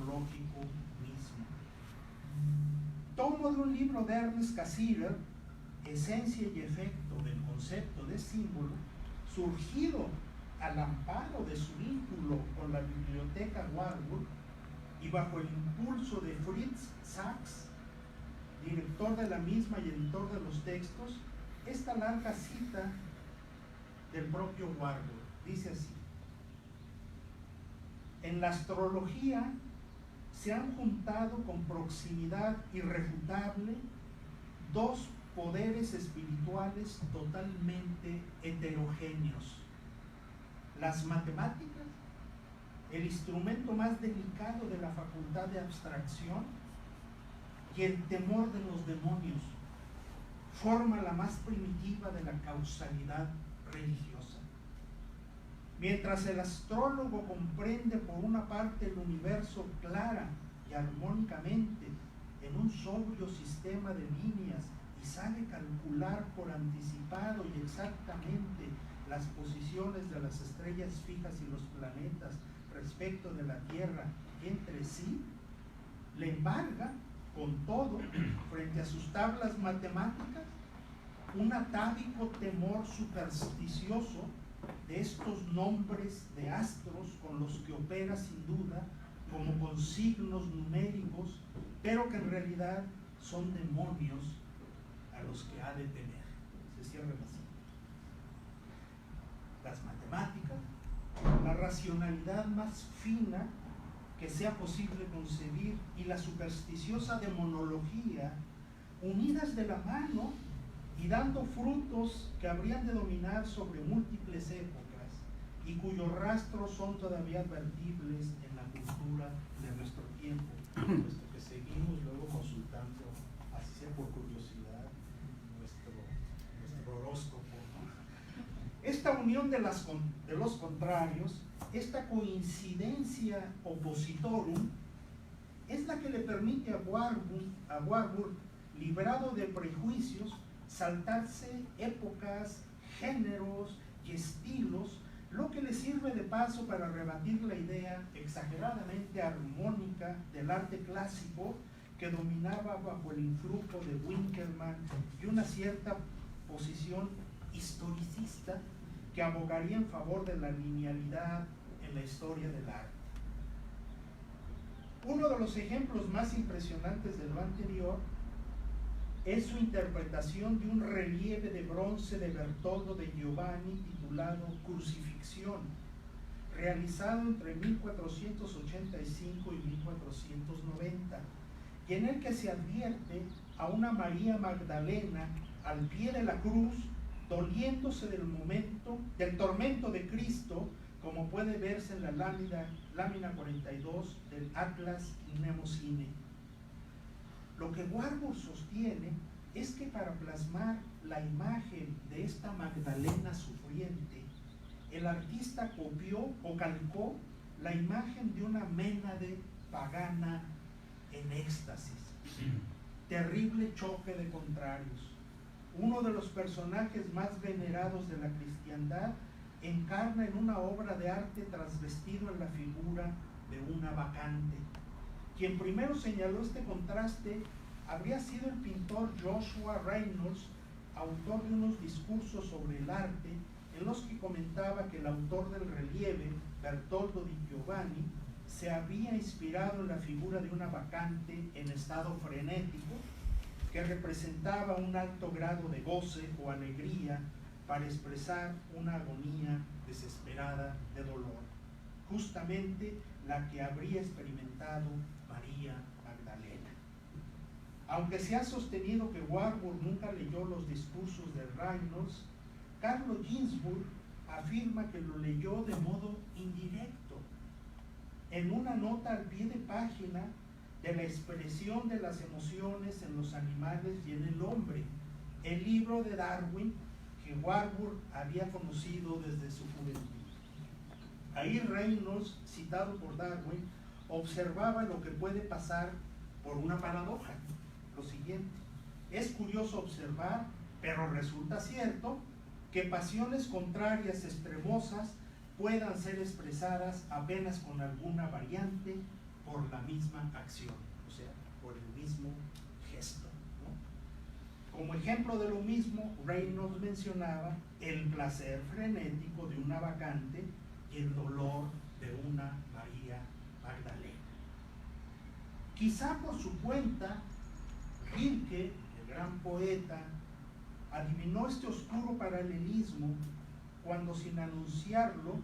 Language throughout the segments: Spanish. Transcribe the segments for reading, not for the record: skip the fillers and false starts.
ontológico mismo. Tomo de un libro de Ernest Cassirer, Esencia y efecto del concepto de símbolo, surgido al amparo de su vínculo con la biblioteca Warburg y bajo el impulso de Fritz Sachs, director de la misma y editor de los textos, esta larga cita del propio Warburg. Dice así: en la astrología se han juntado con proximidad irrefutable dos poderes espirituales totalmente heterogéneos: las matemáticas, el instrumento más delicado de la facultad de abstracción, y el temor de los demonios, forma la más primitiva de la causalidad religiosa. Mientras el astrólogo comprende por una parte el universo clara y armónicamente en un sobrio sistema de líneas y sabe calcular por anticipado y exactamente las posiciones de las estrellas fijas y los planetas respecto de la Tierra entre sí, le embarga con todo, frente a sus tablas matemáticas, un atávico temor supersticioso de estos nombres de astros con los que opera sin duda como con signos numéricos, pero que en realidad son demonios a los que ha de temer. Se cierra la cita. Las matemáticas, la racionalidad más fina que sea posible concebir, y la supersticiosa demonología, unidas de la mano y dando frutos que habrían de dominar sobre múltiples épocas y cuyos rastros son todavía advertibles en la cultura de nuestro tiempo, puesto que seguimos luego consultando, así sea por curiosidad, nuestro horóscopo, ¿no? Esta unión de los contrarios, esta coincidencia oppositorum, es la que le permite a Warburg, librado de prejuicios, saltarse épocas, géneros y estilos, lo que le sirve de paso para rebatir la idea exageradamente armónica del arte clásico que dominaba bajo el influjo de Winckelmann y una cierta posición historicista que abogaría en favor de la linealidad en la historia del arte. Uno de los ejemplos más impresionantes de lo anterior es su interpretación de un relieve de bronce de Bertoldo de Giovanni titulado Crucifixión, realizado entre 1485 y 1490, y en el que se advierte a una María Magdalena al pie de la cruz, doliéndose del tormento de Cristo, como puede verse en la lámina 42 del Atlas Mnemosine. Lo que Warburg sostiene es que para plasmar la imagen de esta Magdalena sufriente, el artista copió o calcó la imagen de una Ménade pagana en éxtasis. Terrible choque de contrarios. Uno de los personajes más venerados de la cristiandad encarna en una obra de arte trasvestido en la figura de una bacante. Quien primero señaló este contraste habría sido el pintor Joshua Reynolds, autor de unos discursos sobre el arte en los que comentaba que el autor del relieve, Bertoldo di Giovanni, se había inspirado en la figura de una bacante en estado frenético que representaba un alto grado de goce o alegría para expresar una agonía desesperada de dolor, justamente la que habría experimentado María Magdalena. Aunque se ha sostenido que Warburg nunca leyó los discursos de Reynolds, Carlo Ginzburg afirma que lo leyó de modo indirecto, en una nota al pie de página de la expresión de las emociones en los animales y en el hombre, el libro de Darwin que Warburg había conocido desde su juventud. Ahí Reynolds, citado por Darwin, observaba lo que puede pasar por una paradoja. Lo siguiente: es curioso observar, pero resulta cierto, que pasiones contrarias extremosas puedan ser expresadas apenas con alguna variante por la misma acción, o sea, por el mismo gesto, ¿no? Como ejemplo de lo mismo, Reynolds mencionaba el placer frenético de una bacante y el dolor de una María Magdalena. Quizá por su cuenta, Rilke, el gran poeta, adivinó este oscuro paralelismo cuando, sin anunciarlo,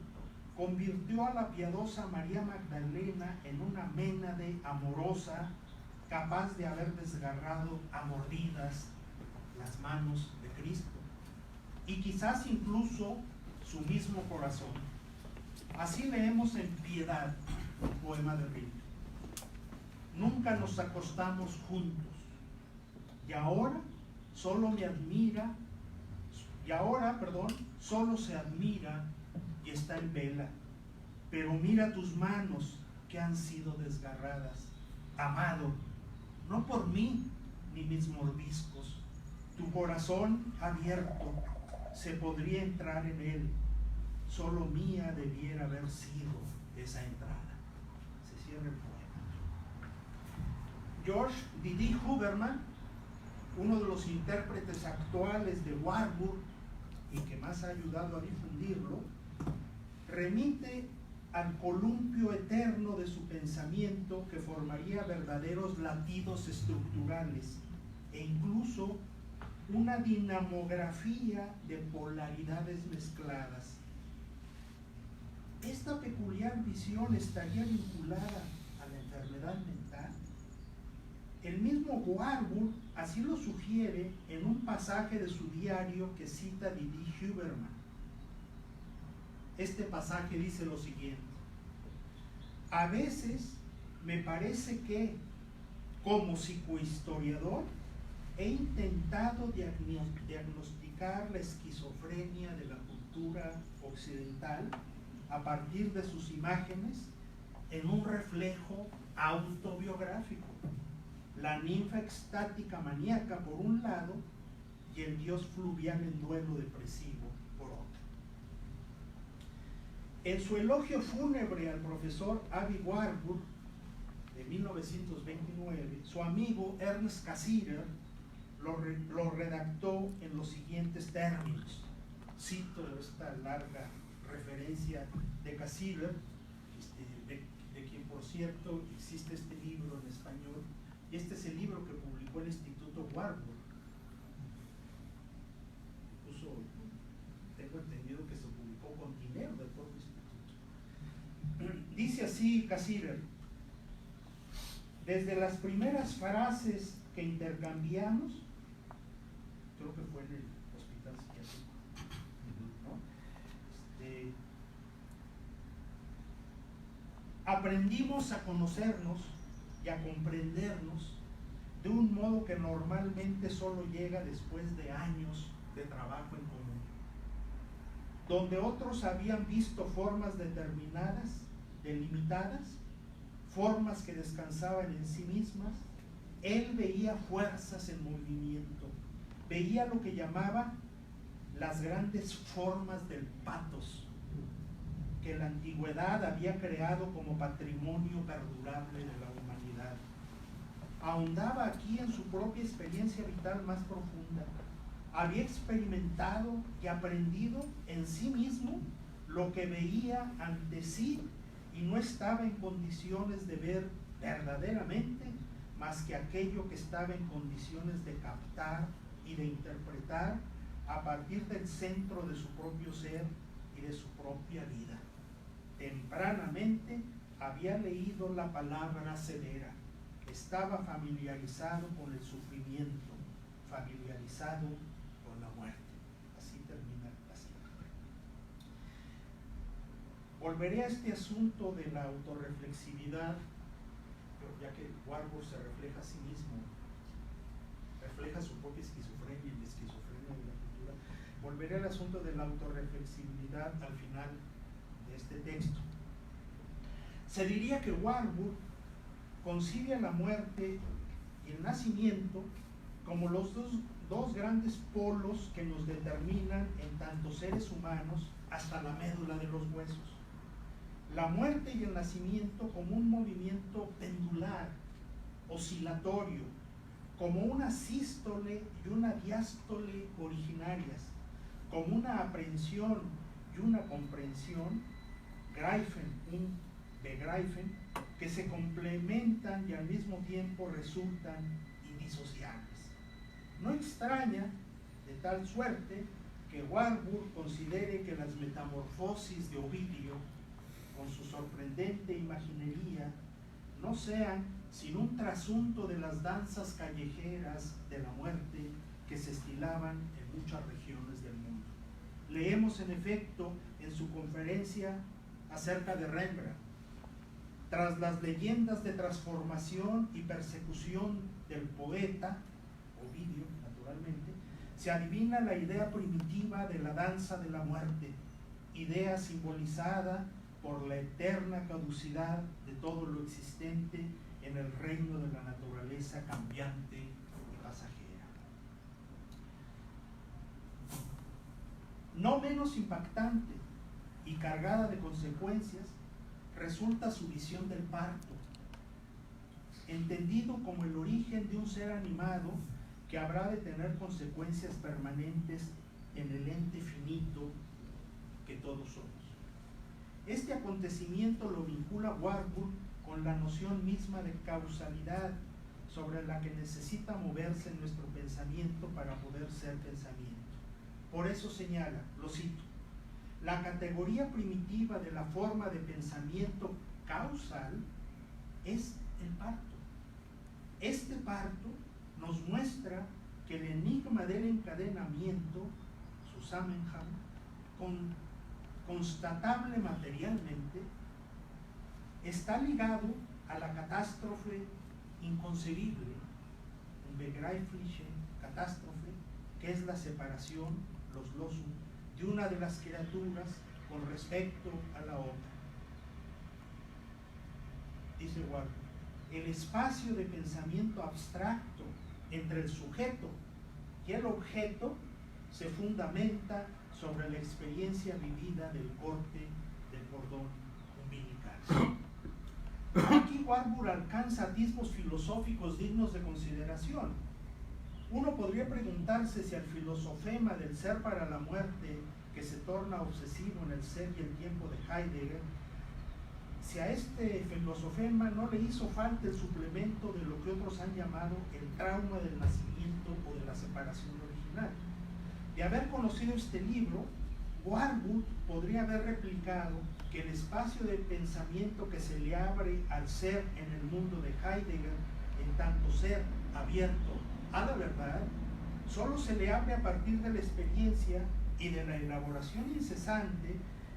convirtió a la piadosa María Magdalena en una ménade amorosa capaz de haber desgarrado a mordidas las manos de Cristo y quizás incluso su mismo corazón. Así leemos en Piedad, un poema de Rilke. Nunca nos acostamos juntos y ahora solo se admira y está en vela, pero mira tus manos que han sido desgarradas, amado, no por mí ni mis mordiscos, tu corazón abierto se podría entrar en él, solo mía debiera haber sido esa entrada. Se cierra el poema. George Didi Huberman, uno de los intérpretes actuales de Warburg y que más ha ayudado a difundirlo, remite al columpio eterno de su pensamiento que formaría verdaderos latidos estructurales e incluso una dinamografía de polaridades mezcladas. Esta peculiar visión estaría vinculada a la enfermedad mental. El mismo Warburg así lo sugiere en un pasaje de su diario que cita Didi Huberman. Este pasaje dice lo siguiente: a veces me parece que, como psicohistoriador, he intentado diagnosticar la esquizofrenia de la cultura occidental a partir de sus imágenes en un reflejo autobiográfico. La ninfa extática maníaca por un lado y el dios fluvial en duelo depresivo por otro. En su elogio fúnebre al profesor Avi Warburg de 1929, su amigo Ernst Cassirer lo redactó en los siguientes términos. Cito esta larga referencia de Cassirer, de quien por cierto existe este libro en español, y este es el libro que publicó el Instituto Warburg. Incluso tengo entendido que se publicó con dinero del propio instituto. Dice así Cassirer: desde las primeras frases que intercambiamos, creo que fue en el hospital psiquiátrico, ¿no? Aprendimos a conocernos y a comprendernos de un modo que normalmente solo llega después de años de trabajo en común. Donde otros habían visto formas determinadas, delimitadas, formas que descansaban en sí mismas, él veía fuerzas en movimiento, veía lo que llamaba las grandes formas del pathos que la antigüedad había creado como patrimonio perdurable de la humanidad. Ahondaba aquí en su propia experiencia vital más profunda. Había experimentado y aprendido en sí mismo lo que veía ante sí y no estaba en condiciones de ver verdaderamente más que aquello que estaba en condiciones de captar y de interpretar a partir del centro de su propio ser y de su propia vida. Tempranamente había leído la palabra severa, estaba familiarizado con el sufrimiento, familiarizado con la muerte. Así termina la cita. Volveré a este asunto de la autorreflexividad, ya que Warburg se refleja a sí mismo, refleja su propia esquizofrenia y la esquizofrenia de la cultura. Volveré al asunto de la autorreflexibilidad al final de este texto. Se diría que Warburg concibe a la muerte y el nacimiento como los dos grandes polos que nos determinan en tanto seres humanos hasta la médula de los huesos. la muerte y el nacimiento como un movimiento pendular, oscilatorio, como una sístole y una diástole originarias, como una aprehensión y una comprensión, Greifen und Begreifen, que se complementan y al mismo tiempo resultan indisociables. No extraña, de tal suerte, que Warburg considere que las metamorfosis de Ovidio, con su sorprendente imaginería, no sean sino un trasunto de las danzas callejeras de la muerte que se estilaban en muchas regiones del mundo. Leemos en efecto en su conferencia acerca de Rembrandt: tras las leyendas de transformación y persecución del poeta, Ovidio naturalmente, se adivina la idea primitiva de la danza de la muerte, idea simbolizada por la eterna caducidad de todo lo existente en el reino de la naturaleza cambiante y pasajera. No menos impactante y cargada de consecuencias resulta su visión del parto, entendido como el origen de un ser animado que habrá de tener consecuencias permanentes en el ente finito que todos somos. Este acontecimiento lo vincula Warburg con la noción misma de causalidad sobre la que necesita moverse nuestro pensamiento para poder ser pensamiento. Por eso señala, lo cito: la categoría primitiva de la forma de pensamiento causal es el parto. Este parto nos muestra que el enigma del encadenamiento, Zusammenhang, constatable materialmente, está ligado a la catástrofe inconcebible, un begreifliche catástrofe, que es la separación, los Losung, de una de las criaturas con respecto a la otra. Dice Warburg: el espacio de pensamiento abstracto entre el sujeto y el objeto se fundamenta sobre la experiencia vivida del corte del cordón umbilical. Aquí Warburg alcanza atisbos filosóficos dignos de consideración. Uno podría preguntarse si al filosofema del ser para la muerte, que se torna obsesivo en el ser y el tiempo de Heidegger, si a este filosofema no le hizo falta el suplemento de lo que otros han llamado el trauma del nacimiento o de la separación original. De haber conocido este libro, Warburg podría haber replicado que el espacio de pensamiento que se le abre al ser en el mundo de Heidegger, en tanto ser abierto a la verdad, solo se le abre a partir de la experiencia y de la elaboración incesante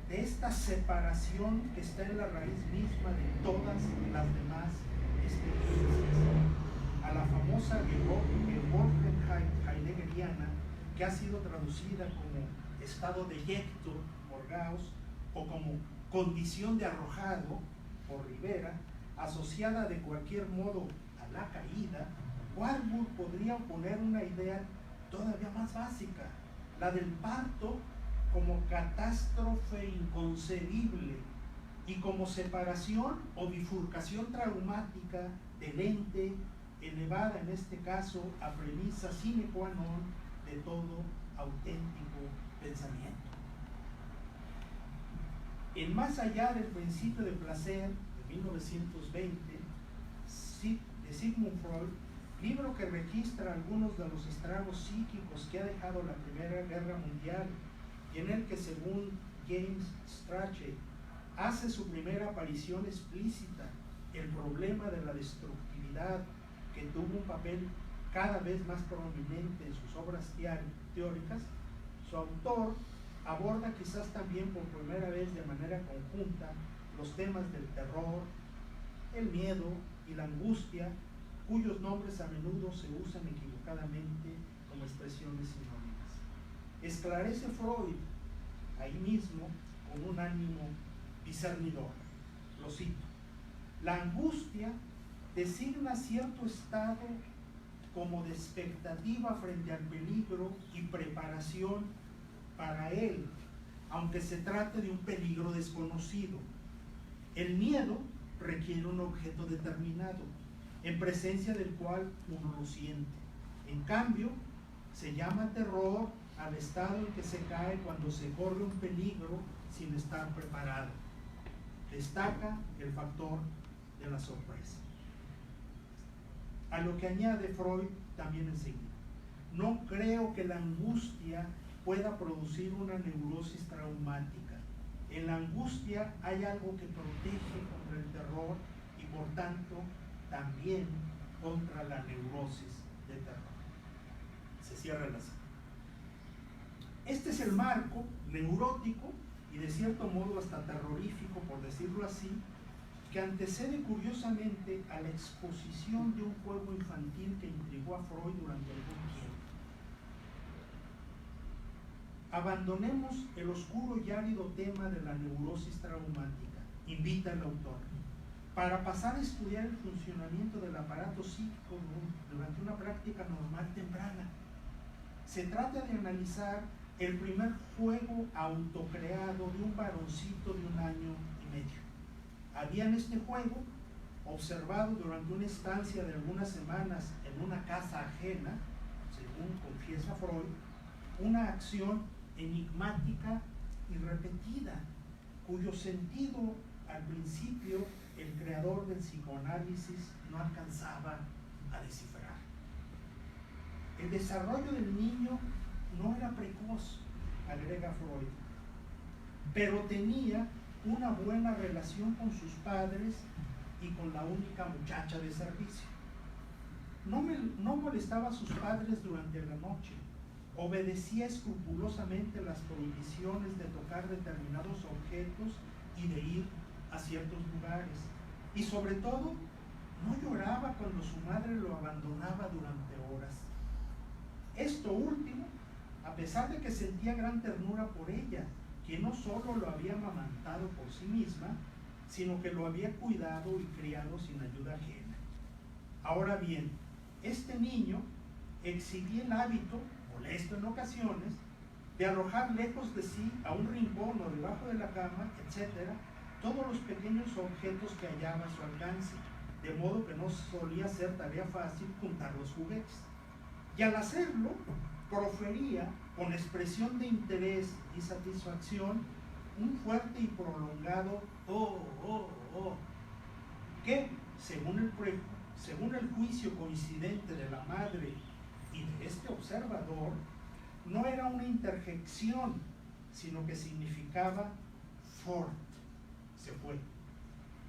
de esta separación que está en la raíz misma de todas las demás experiencias, a la famosa Geborgenheit heideggeriana, que ha sido traducida como estado de yecto por Gauss o como condición de arrojado por Rivera, asociada de cualquier modo a la caída. Warburg podría oponer una idea todavía más básica, la del parto como catástrofe inconcebible y como separación o bifurcación traumática del ente, elevada en este caso a premisa sine qua non de todo auténtico pensamiento. En Más allá del principio de placer, de 1920, de Sigmund Freud, libro que registra algunos de los estragos psíquicos que ha dejado la Primera Guerra Mundial, y en el que, según James Strachey, hace su primera aparición explícita el problema de la destructividad, que tuvo un papel cada vez más prominente en sus obras teóricas. Su autor aborda quizás también por primera vez de manera conjunta los temas del terror, el miedo y la angustia, cuyos nombres a menudo se usan equivocadamente como expresiones sinónimas. Esclarece Freud ahí mismo con un ánimo discernidor. Lo cito: la angustia designa cierto estado como de expectativa frente al peligro y preparación para él, aunque se trate de un peligro desconocido. El miedo requiere un objeto determinado, en presencia del cual uno lo siente. En cambio, se llama terror al estado en que se cae cuando se corre un peligro sin estar preparado. Destaca el factor de la sorpresa. A lo que añade Freud también enseguida: no creo que la angustia pueda producir una neurosis traumática. En la angustia hay algo que protege contra el terror y por tanto también contra la neurosis de terror. Se cierra la cita. Este es el marco neurótico y de cierto modo hasta terrorífico, por decirlo así, que antecede curiosamente a la exposición de un juego infantil que intrigó a Freud durante algún tiempo. Abandonemos el oscuro y árido tema de la neurosis traumática, invita el autor, para pasar a estudiar el funcionamiento del aparato psíquico durante una práctica normal temprana. Se trata de analizar el primer juego autocreado de un varoncito de 1 año y medio. Había en este juego, observado durante una estancia de algunas semanas en una casa ajena, según confiesa Freud, una acción enigmática y repetida, cuyo sentido al principio el creador del psicoanálisis no alcanzaba a descifrar. El desarrollo del niño no era precoz, agrega Freud, pero tenía una buena relación con sus padres y con la única muchacha de servicio. No molestaba a sus padres durante la noche, obedecía escrupulosamente las prohibiciones de tocar determinados objetos y de ir a ciertos lugares, y sobre todo no lloraba cuando su madre lo abandonaba durante horas. Esto último, a pesar de que sentía gran ternura por ella, que no solo lo había amamantado por sí misma, sino que lo había cuidado y criado sin ayuda ajena. Ahora bien, este niño exhibía el hábito, molesto en ocasiones, de arrojar lejos de sí, a un rincón o debajo de la cama, etc., todos los pequeños objetos que hallaba a su alcance, de modo que no solía ser tarea fácil juntar los juguetes. Y al hacerlo, profería con expresión de interés y satisfacción un fuerte y prolongado "oh, oh, oh", que, según el juicio coincidente de la madre y de este observador, no era una interjección, sino que significaba fort, se fue.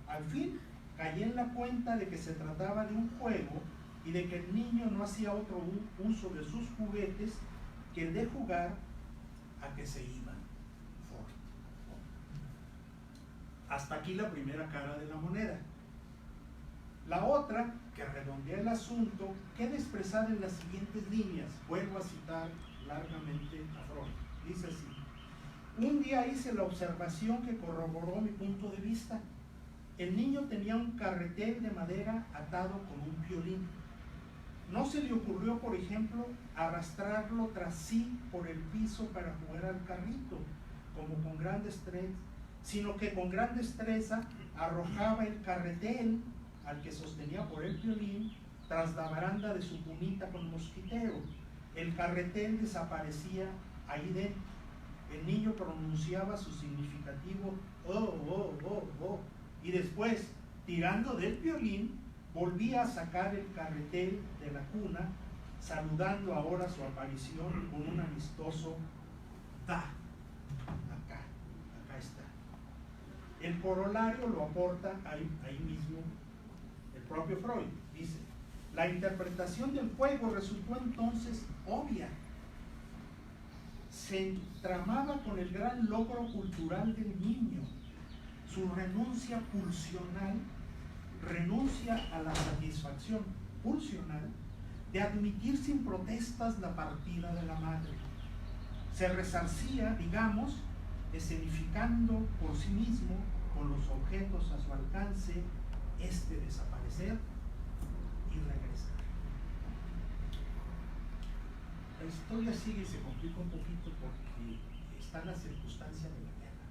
Al fin, caí en la cuenta de que se trataba de un juego y de que el niño no hacía otro uso de sus juguetes que el de jugar a que se iban. Fort. Hasta aquí la primera cara de la moneda. La otra, que redondea el asunto, queda expresada en las siguientes líneas. Vuelvo a citar largamente a Freud. Dice así: un día hice la observación que corroboró mi punto de vista. El niño tenía un carretel de madera atado con un violín. No se le ocurrió, por ejemplo, arrastrarlo tras sí por el piso para jugar al carrito, como con gran destreza, sino que con gran destreza arrojaba el carretel al que sostenía por el violín tras la baranda de su cunita con mosquitero. El carretel desaparecía ahí dentro. El niño pronunciaba su significativo "oh, oh, oh, oh", y después, tirando del violín, volvía a sacar el carretel de la cuna, saludando ahora su aparición con un amistoso "da". Acá está. El corolario lo aporta ahí mismo el propio Freud. Dice: la interpretación del juego resultó entonces obvia. Se entramaba con el gran logro cultural del niño, su renuncia pulsional, renuncia a la satisfacción pulsional de admitir sin protestas la partida de la madre. Se resarcía, digamos, escenificando por sí mismo, con los objetos a su alcance, desaparecer y regresar. La historia sigue y se complica un poquito porque está la circunstancia de la guerra.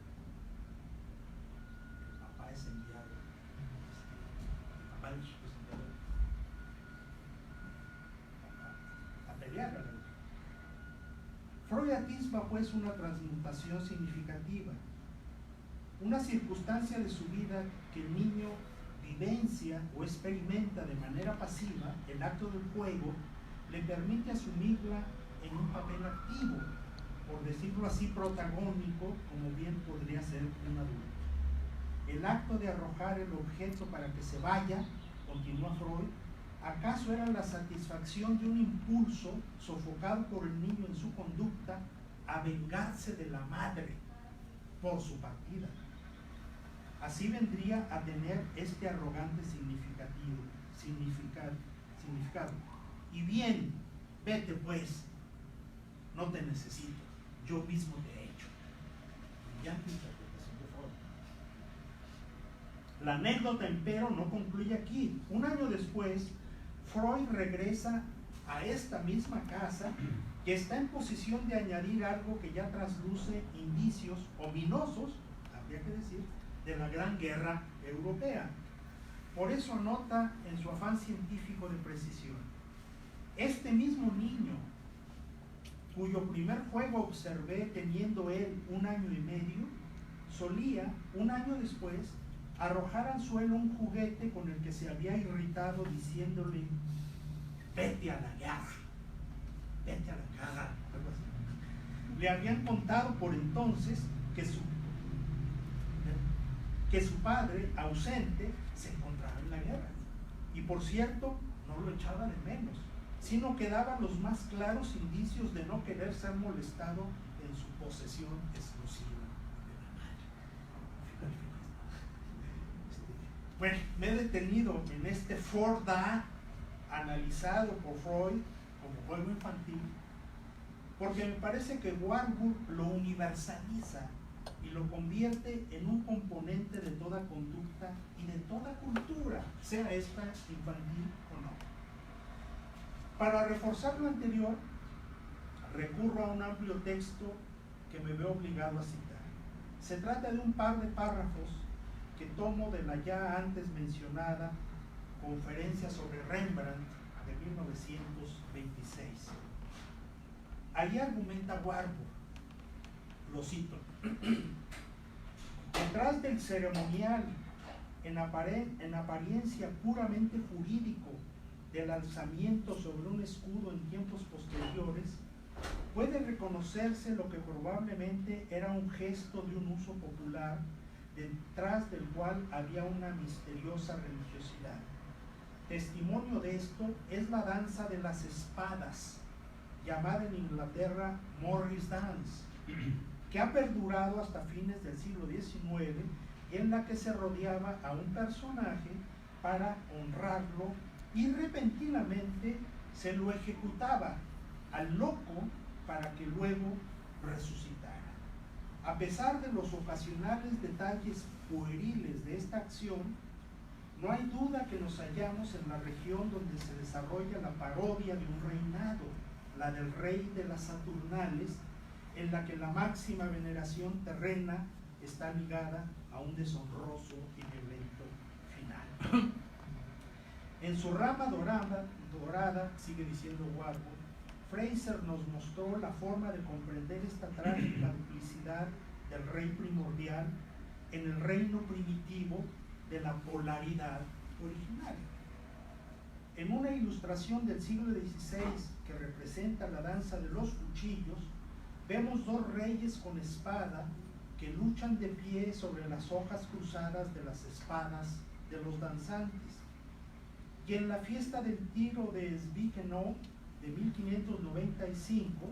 El papá es enviado, papá de Chico es enviado a pelear a la guerra. Freud atisba pues una transmutación significativa, una circunstancia de su vida que el niño vivencia o experimenta de manera pasiva. El acto del juego le permite asumirla en un papel activo, por decirlo así, protagónico, como bien podría ser un adulto. El acto de arrojar el objeto para que se vaya, continúa Freud, ¿acaso era la satisfacción de un impulso sofocado por el niño en su conducta a vengarse de la madre por su partida? Así vendría a tener este arrogante significado. Y bien, vete pues, no te necesito, yo mismo te he hecho. Brillante interpretación de Freud. La anécdota, empero, no concluye aquí. Un año después, Freud regresa a esta misma casa, que está en posición de añadir algo que ya trasluce indicios ominosos, habría que decir, de la Gran Guerra Europea. Por eso anota en su afán científico de precisión: este mismo niño, cuyo primer juego observé teniendo él 1 año y medio, solía, 1 año después, arrojar al suelo un juguete con el que se había irritado, diciéndole: vete a la guerra, vete a la guerra. Le habían contado por entonces que su padre, ausente, se encontraba en la guerra. Y por cierto, no lo echaba de menos, sino que daba los más claros indicios de no querer ser molestado en su posesión exclusiva de la madre. Bueno, me he detenido en este Forda, analizado por Freud como juego infantil, porque me parece que Warburg lo universaliza y lo convierte en un componente de toda conducta y de toda cultura, sea esta infantil o no. Para reforzar lo anterior, recurro a un amplio texto que me veo obligado a citar. Se trata de un par de párrafos que tomo de la ya antes mencionada Conferencia sobre Rembrandt de 1926. Allí argumenta Warburg, lo cito: detrás del ceremonial, en apariencia puramente jurídico, del alzamiento sobre un escudo en tiempos posteriores, puede reconocerse lo que probablemente era un gesto de un uso popular, detrás del cual había una misteriosa religiosidad. Testimonio de esto es la danza de las espadas, llamada en Inglaterra Morris Dance, que ha perdurado hasta fines del siglo XIX, y en la que se rodeaba a un personaje para honrarlo y repentinamente se lo ejecutaba al loco para que luego resucitara. A pesar de los ocasionales detalles pueriles de esta acción, no hay duda que nos hallamos en la región donde se desarrolla la parodia de un reinado, la del rey de las Saturnales, en la que la máxima veneración terrena está ligada a un deshonroso y violento final. En su rama dorada, sigue diciendo Warburg, Fraser nos mostró la forma de comprender esta trágica duplicidad del rey primordial en el reino primitivo de la polaridad original. En una ilustración del siglo XVI que representa la danza de los cuchillos, vemos 2 reyes con espada que luchan de pie sobre las hojas cruzadas de las espadas de los danzantes. Y en la fiesta del tiro de Zwickau de 1595,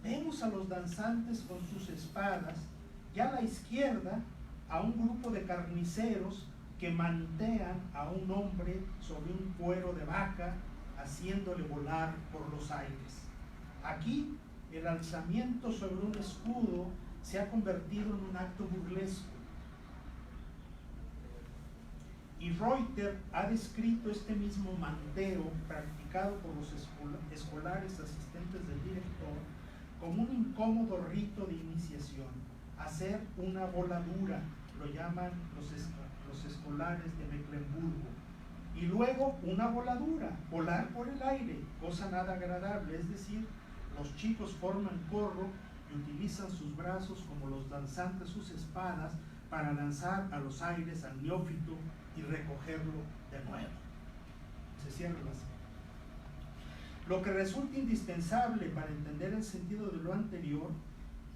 vemos a los danzantes con sus espadas, y a la izquierda a un grupo de carniceros que mantean a un hombre sobre un cuero de vaca, haciéndole volar por los aires. Aquí, el alzamiento sobre un escudo se ha convertido en un acto burlesco. Y Reuter ha descrito este mismo manteo practicado por los escolares asistentes del director como un incómodo rito de iniciación, hacer una voladura, lo llaman los escolares de Mecklemburgo. Y luego una voladura, volar por el aire, cosa nada agradable, es decir, los chicos forman corro y utilizan sus brazos como los danzantes sus espadas para lanzar a los aires al neófito y recogerlo de nuevo. Se cierra la serie. Lo que resulta indispensable para entender el sentido de lo anterior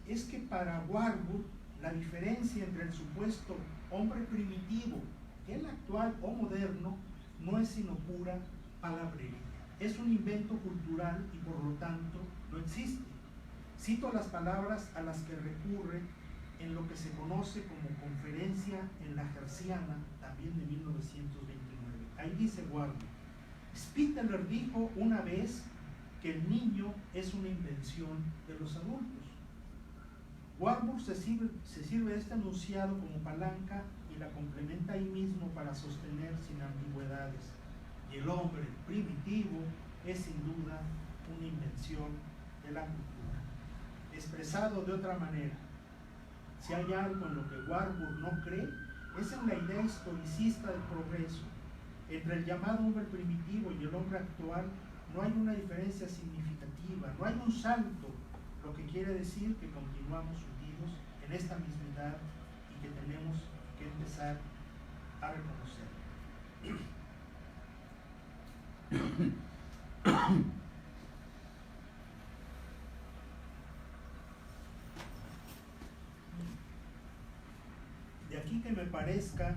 es que para Warburg la diferencia entre el supuesto hombre primitivo, el actual o moderno, no es sino pura palabrería. Es un invento cultural y por lo tanto no existe. Cito las palabras a las que recurre en lo que se conoce como Conferencia en la Hertziana, también de 1929. Ahí dice Warburg: Spitteler dijo una vez que el niño es una invención de los adultos. Warburg se sirve de este enunciado como palanca y la complementa ahí mismo para sostener sin ambigüedades. Y el hombre primitivo es sin duda una invención de la cultura. Expresado de otra manera, si hay algo en lo que Warburg no cree, es en la idea historicista del progreso. Entre el llamado hombre primitivo y el hombre actual no hay una diferencia significativa, no hay un salto, lo que quiere decir que continuamos unidos en esta mismidad y que tenemos que empezar a reconocer. De aquí que me parezca